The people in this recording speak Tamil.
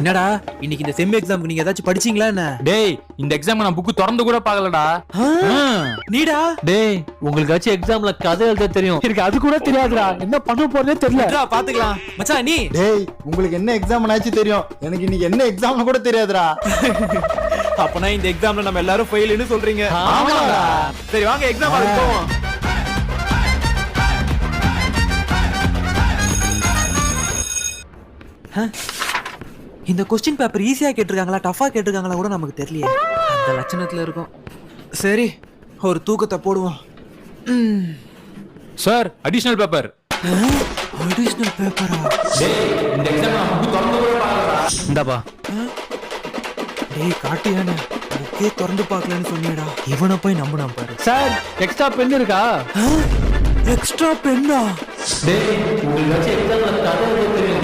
என்னடா இன்னைக்கு இந்த செம் எக்ஸாம்க்கு நீங்க ஏதாச்சும் படிச்சீங்களா என்ன? டேய் இந்த எக்ஸாம் நான் புக் திறந்து கூட பார்க்கலடா. நீடா டேய் உங்களுக்காச்சும் எக்ஸாம்ல கதை எழுத தெரியும், எனக்கு அது கூட தெரியாதுடா. என்ன பண்ண போறதே தெரியல. பாத்துக்கலாம் மச்சான். நீ டேய் உங்களுக்கு என்ன எக்ஸாம் ஆச்சு தெரியும், எனக்கு இன்னைக்கு என்ன எக்ஸாம்னு கூட தெரியாதுடா. அப்பனா இந்த எக்ஸாம்ல நம்ம எல்லாரும் ஃபெயில்னு சொல்றீங்க? ஆமாடா. சரி வாங்க எக்ஸாம் ஆரம்பிப்போம். இந்த கொஸ்டின் பேப்பர் ஈஸியா கேட்டிருக்காங்களா டஃபா கேட்டிருக்காங்களா கூட நமக்கு தெரியலையே. அந்த லட்சணத்துல இருக்கும். சரி ஒரு தூக்கத்தை போடுவோம். Sir additional paper. அடிஷனல் பேப்பரா? டேய் இந்த எக்ஸாம் நான் புக் திறந்து கூட பார்க்கலடா. இந்தாப்பா. டேய் காட்டியானே புக்கே திறந்து பார்க்கலன்னு சொன்னியடா. இவனை போய் நம்பினா பாரு. சார் எக்ஸ்ட்ரா பென் இருக்கா? எக்ஸ்ட்ரா பென்னா? டேய் உங்களுக்காச்சும் எக்ஸாம்ல கதை எழுத தெரியும்,